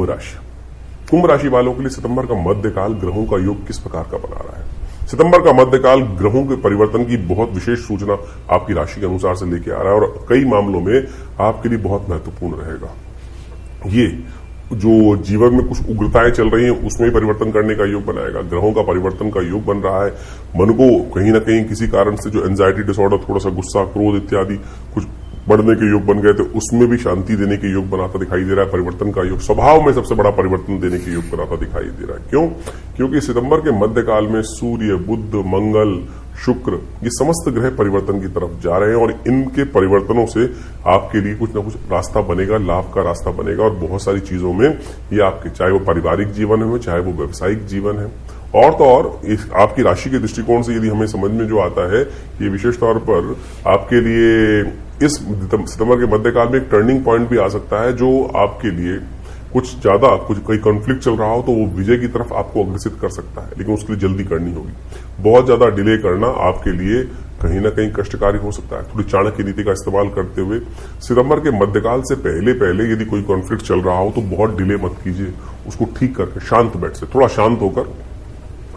कुंभ राशि। कुंभ राशि वालों के लिए सितंबर का मध्यकाल ग्रहों का योग किस प्रकार का बना रहा है? सितंबर का मध्यकाल ग्रहों के परिवर्तन की बहुत विशेष सूचना आपकी राशि के अनुसार से लेके आ रहा है और कई मामलों में आपके लिए बहुत महत्वपूर्ण रहेगा। ये जो जीवन में कुछ उग्रताएं चल रही हैं उसमें परिवर्तन करने का योग बनाएगा। ग्रहों का परिवर्तन का योग बन रहा है। मन को कहीं ना कहीं किसी कारण से जो एंजाइटी डिसऑर्डर, थोड़ा सा गुस्सा, क्रोध इत्यादि कुछ बढ़ने के योग बन गए थे, उसमें भी शांति देने के योग बनाता दिखाई दे रहा है। परिवर्तन का योग, स्वभाव में सबसे बड़ा परिवर्तन देने के योग बनाता दिखाई दे रहा है। क्यों? क्योंकि सितंबर के मध्यकाल में सूर्य, बुध, मंगल, शुक्र, ये समस्त ग्रह परिवर्तन की तरफ जा रहे हैं और इनके परिवर्तनों से आपके लिए कुछ ना कुछ रास्ता बनेगा, लाभ का रास्ता बनेगा। और बहुत सारी चीजों में ये आपके, चाहे वो पारिवारिक जीवन है, चाहे वो व्यवसायिक जीवन है, और तो और आपकी राशि के दृष्टिकोण से यदि हमें समझ में जो आता है, ये विशेष तौर पर आपके लिए इस सितंबर के मध्यकाल में एक टर्निंग पॉइंट भी आ सकता है, जो आपके लिए कुछ ज्यादा कोई कॉन्फ्लिक्ट चल रहा हो तो वो विजय की तरफ आपको अग्रसित कर सकता है, लेकिन उसके लिए जल्दी करनी होगी। बहुत ज्यादा डिले करना आपके लिए कहीं ना कहीं कष्टकारी हो सकता है। थोड़ी चाणक्य नीति का इस्तेमाल करते हुए सितंबर के मध्यकाल से पहले यदि कोई कॉन्फ्लिक्ट चल रहा हो तो बहुत डिले मत कीजिए, उसको ठीक करके शांत बैठ से, थोड़ा शांत होकर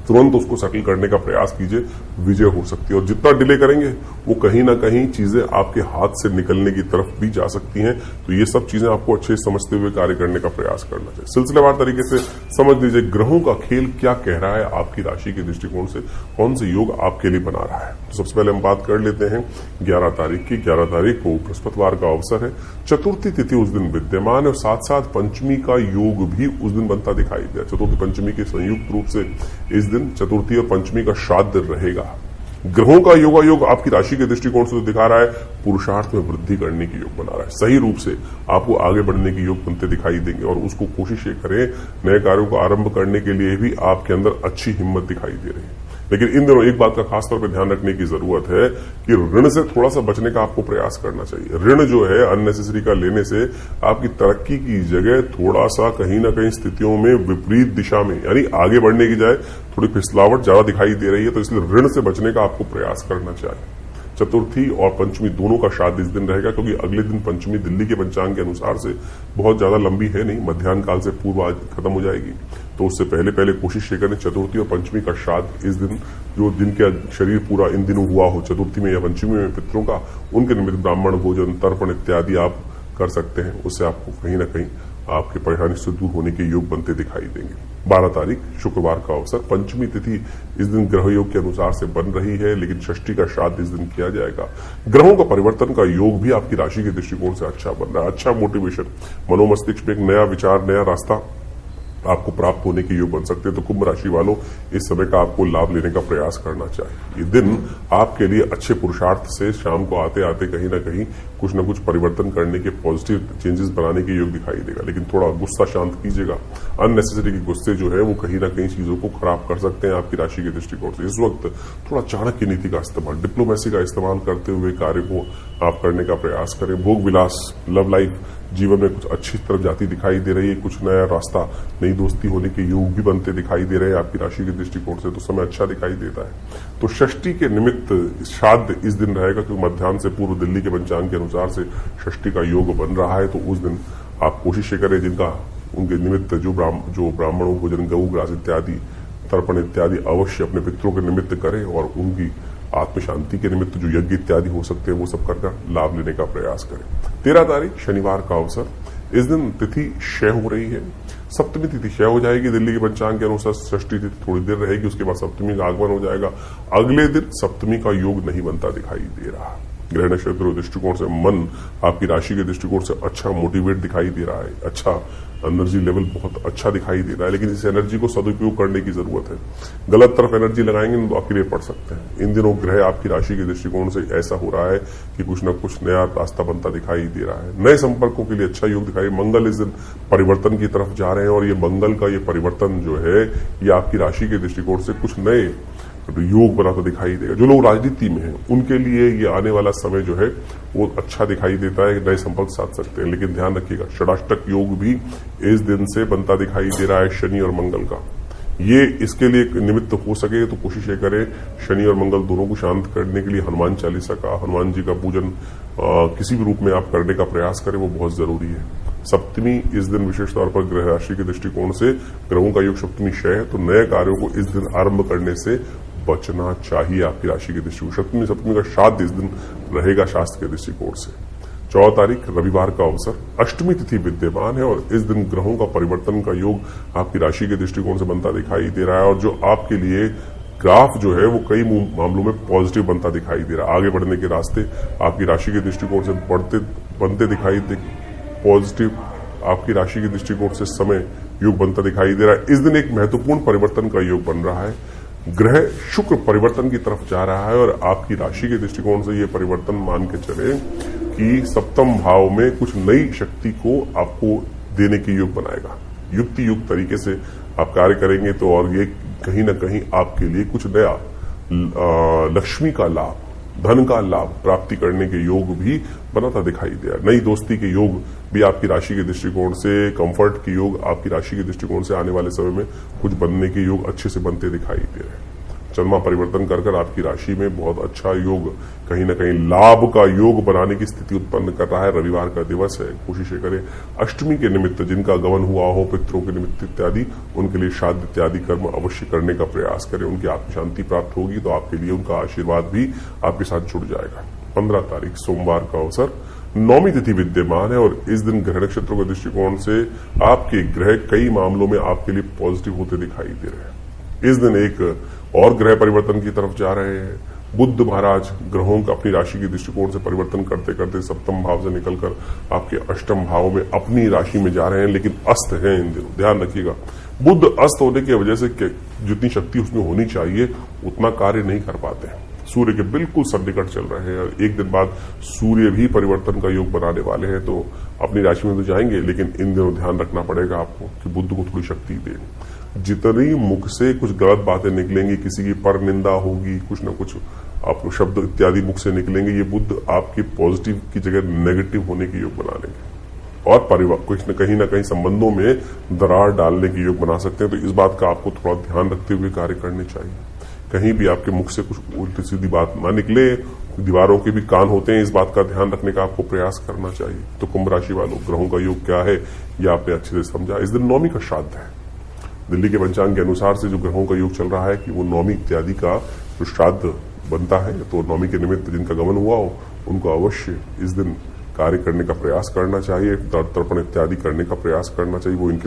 तुरंत उसको सेटल करने का प्रयास कीजिए, विजय हो सकती है। और जितना डिले करेंगे वो कहीं ना कहीं चीजें आपके हाथ से निकलने की तरफ भी जा सकती हैं। तो ये सब चीजें आपको अच्छे समझते हुए कार्य करने का प्रयास करना चाहिए। सिलसिलेवार तरीके से समझ लीजिए ग्रहों का खेल क्या कह रहा है आपकी राशि के दृष्टिकोण से, कौन से योग आपके लिए बना रहा है। तो सबसे पहले हम बात कर लेते हैं 11 तारीख की। 11 तारीख को बृहस्पतिवार का अवसर है, चतुर्थी तिथि उस दिन विद्यमान है और साथ साथ पंचमी का योग भी उस दिन बनता दिखाई दिया। चतुर्थी पंचमी के संयुक्त रूप से इस दिन चतुर्थी और पंचमी का श्राद्ध रहेगा। ग्रहों का योग आपकी राशि के दृष्टिकोण से तो दिखा रहा है पुरुषार्थ में वृद्धि करने की योग बना रहा है। सही रूप से आपको आगे बढ़ने की योग बनते दिखाई देंगे और उसको कोशिश ये करें, नए कार्यों को आरंभ करने के लिए भी आपके अंदर अच्छी हिम्मत दिखाई दे रही है। लेकिन इन दिनों एक बात का खासतौर पर ध्यान रखने की जरूरत है कि ऋण से थोड़ा सा बचने का आपको प्रयास करना चाहिए। ऋण जो है अननेसेसरी का लेने से आपकी तरक्की की जगह थोड़ा सा कहीं ना कहीं स्थितियों में विपरीत दिशा में, यानी आगे बढ़ने की जाए थोड़ी फिसलावट ज्यादा दिखाई दे रही है। तो इसलिए ऋण से बचने का आपको प्रयास करना चाहिए। चतुर्थी और पंचमी दोनों का श्राद्ध इस दिन रहेगा, क्योंकि अगले दिन पंचमी दिल्ली के पंचांग के अनुसार से बहुत ज्यादा लंबी है नहीं, मध्याह्न काल से पूर्व आज खत्म हो जाएगी। तो उससे पहले कोशिश ये करें चतुर्थी और पंचमी का श्राद्ध इस दिन, जो दिन के शरीर पूरा इन दिनों हुआ हो चतुर्थी में या पंचमी में पितरों का, उनके निमित्त ब्राह्मण भोजन, तर्पण इत्यादि आप कर सकते हैं। उससे आपको कहीं ना कहीं आपकी परेशानी से दूर होने के योग बनते दिखाई देंगे। 12 तारीख शुक्रवार का अवसर, पंचमी तिथि इस दिन ग्रह योग के अनुसार से बन रही है, लेकिन षष्ठी का श्राद्ध इस दिन किया जाएगा। ग्रहों का परिवर्तन का योग भी आपकी राशि के दृष्टिकोण से अच्छा बन रहा है। अच्छा मोटिवेशन, मनोमस्तिष्क में एक नया विचार, नया रास्ता आपको प्राप्त होने के योग बन सकते हैं। तो कुंभ राशि वालों, इस समय का आपको लाभ लेने का प्रयास करना चाहिए। ये दिन आपके लिए अच्छे पुरुषार्थ से शाम को आते आते कहीं ना कहीं कुछ न कुछ परिवर्तन करने के, पॉजिटिव चेंजेस बनाने के योग दिखाई देगा। लेकिन थोड़ा गुस्सा शांत कीजिएगा। अननेसेसरी के गुस्से जो है वो कहीं ना कहीं चीजों को खराब कर सकते हैं आपकी राशि के दृष्टिकोण से। इस वक्त थोड़ा चाणक्य नीति का इस्तेमाल, डिप्लोमेसी का इस्तेमाल करते हुए कार्य को आप करने का प्रयास करें। भोग विलास, लव लाइफ जीवन में कुछ अच्छी तरफ जाती दिखाई दे रही है। कुछ नया रास्ता, नई दोस्ती होने के योग भी बनते दिखाई दे रहे हैं आपकी राशि के दृष्टिकोण से। तो समय अच्छा दिखाई देता है। तो षष्ठी के निमित्त श्राद्ध इस दिन रहेगा, क्योंकि मध्याह्न से पूर्व दिल्ली के पंचांग के अनुसार से षष्ठी का योग बन रहा है। तो उस दिन आप कोशिश करें जिनका उनके निमित्त जो ब्राह्मणों भोजन, गऊ ग्रास इत्यादि, तर्पण इत्यादि अवश्य अपने पितरों के निमित्त करें और उनकी आत्म शांति के निमित्त जो यज्ञ इत्यादि हो सकते हैं वो सब कर लाभ लेने का प्रयास करें। 13 तारीख शनिवार का अवसर, इस दिन तिथि क्षय हो रही है। सप्तमी तिथि क्षय हो जाएगी दिल्ली के पंचांग के अनुसार। षष्ठी तिथि थोड़ी देर रहेगी, उसके बाद सप्तमी का आगमन हो जाएगा। अगले दिन सप्तमी का योग नहीं बनता दिखाई दे रहा। ग्रह नक्षत्र दृष्टिकोण से मन आपकी राशि के दृष्टिकोण से अच्छा मोटिवेट दिखाई दे रहा है, अच्छा एनर्जी लेवल बहुत अच्छा दिखाई दे रहा है। लेकिन इस एनर्जी को सदुपयोग करने की जरूरत है। गलत तरफ एनर्जी लगाएंगे तो अकेले पड़ सकते हैं। इन दिनों ग्रह आपकी राशि के दृष्टिकोण से ऐसा हो रहा है कि कुछ न कुछ नया रास्ता बनता दिखाई दे रहा है। नए संपर्कों के लिए अच्छा योग दिखाई। मंगल इस दिन परिवर्तन की तरफ जा रहे हैं और ये मंगल का ये परिवर्तन जो है ये आपकी राशि के दृष्टिकोण से कुछ नए योग बनाता दिखाई देगा। जो लोग राजनीति में हैं उनके लिए ये आने वाला समय जो है वो अच्छा दिखाई देता है, नए संपर्क साध सकते हैं। लेकिन ध्यान रखिएगा षडाष्टक योग भी इस दिन से बनता दिखाई दे रहा है, शनि और मंगल का। ये इसके लिए निमित्त हो सके तो कोशिश ये करें शनि और मंगल दोनों को शांत करने के लिए हनुमान चालीसा का, हनुमान जी का पूजन किसी भी रूप में आप करने का प्रयास करें, वो बहुत जरूरी है। सप्तमी इस दिन विशेष तौर पर ग्रह राशि के दृष्टिकोण से ग्रहों का योग सप्तमी क्षय है, तो नए कार्यों को इस दिन आरंभ करने से बचना चाहिए आपकी राशि के दृष्टिकोण। सप्तमी का श्राद्ध इस दिन रहेगा शास्त्र के दृष्टिकोण से। 14 तारीख रविवार का अवसर, अष्टमी तिथि विद्यमान है और इस दिन ग्रहों का परिवर्तन का योग आपकी राशि के दृष्टिकोण से बनता दिखाई दे रहा है और जो आपके लिए ग्राफ जो है वो कई मामलों में पॉजिटिव बनता दिखाई दे रहा है। आगे बढ़ने के रास्ते आपकी राशि के दृष्टिकोण से बनते दिखाई दे, पॉजिटिव आपकी राशि के दृष्टिकोण से समय योग बनता दिखाई दे रहा है। इस दिन एक महत्वपूर्ण परिवर्तन का योग बन रहा है। ग्रह शुक्र परिवर्तन की तरफ जा रहा है और आपकी राशि के दृष्टिकोण से यह परिवर्तन मान के चले कि सप्तम भाव में कुछ नई शक्ति को आपको देने के योग बनाएगा। युक्ति युक्त तरीके से आप कार्य करेंगे तो और ये कहीं ना कहीं आपके लिए कुछ नया लक्ष्मी का लाभ, धन का लाभ प्राप्ति करने के योग भी बनाता दिखाई दे रहा है। नई दोस्ती के योग भी आपकी राशि के दृष्टिकोण से, कंफर्ट के योग आपकी राशि के दृष्टिकोण से आने वाले समय में कुछ बनने के योग अच्छे से बनते दिखाई दे रहे हैं। चंद्रमा परिवर्तन कर आपकी राशि में बहुत अच्छा योग, कहीं ना कहीं लाभ का योग बनाने की स्थिति उत्पन्न कर रहा है। रविवार का दिवस है, कोशिश करें अष्टमी के निमित्त जिनका गमन हुआ हो, पितरों के निमित्त इत्यादि, उनके लिए श्राद्ध इत्यादि कर्म अवश्य करने का प्रयास करें। उनकी आत्म शांति प्राप्त होगी तो आपके लिए उनका आशीर्वाद भी आपके साथ जुड़ जाएगा। 15 तारीख सोमवार का अवसर, नौमी तिथि विद्यमान है और इस दिन ग्रह नक्षत्रों के दृष्टिकोण से आपके ग्रह कई मामलों में आपके लिए पॉजिटिव होते दिखाई दे रहे हैं। इस दिन एक और ग्रह परिवर्तन की तरफ जा रहे हैं। बुध महाराज ग्रहों का अपनी राशि के दृष्टिकोण से परिवर्तन करते करते सप्तम भाव से निकलकर आपके अष्टम भाव में अपनी राशि में जा रहे हैं, लेकिन अस्त हैं इन दिनों, ध्यान रखिएगा। बुध अस्त होने की वजह से जितनी शक्ति उसमें होनी चाहिए उतना कार्य नहीं कर पाते हैं। सूर्य के बिल्कुल सन्निकट चल रहे हैं और एक दिन बाद सूर्य भी परिवर्तन का योग बनाने वाले हैं, तो अपनी राशि में तो जाएंगे, लेकिन इन दिनों ध्यान रखना पड़ेगा आपको कि बुध को थोड़ी शक्ति दें। जितनी मुख से कुछ गलत बातें निकलेंगी, किसी की पर निंदा होगी, कुछ न कुछ आपको शब्द इत्यादि मुख से निकलेंगे, ये बुध आपकी पॉजिटिव की जगह नेगेटिव होने के योग बना लेंगे और परिवार कुछ न कहीं संबंधों में दरार डालने के योग बना सकते हैं। तो इस बात का आपको थोड़ा ध्यान रखते हुए कार्य करने चाहिए। कहीं भी आपके मुख से कुछ उल्टी सीधी बात ना निकले, दीवारों के भी कान होते हैं, इस बात का ध्यान रखने का आपको प्रयास करना चाहिए। तो कुंभ राशि वालों, ग्रहों का योग क्या है यह आपने अच्छे से समझा। इस दिन नौमी का श्राद्ध है। दिल्ली के पंचांग के अनुसार से जो ग्रहों का योग चल रहा है कि वो नौमी इत्यादि का जो श्राद्ध बनता है, तो नौमी के निमित्त जिनका गमन हुआ हो उनको अवश्य इस दिन कार्य करने का प्रयास करना चाहिए, तर्पण इत्यादि करने का प्रयास करना चाहिए, वो इनके लिए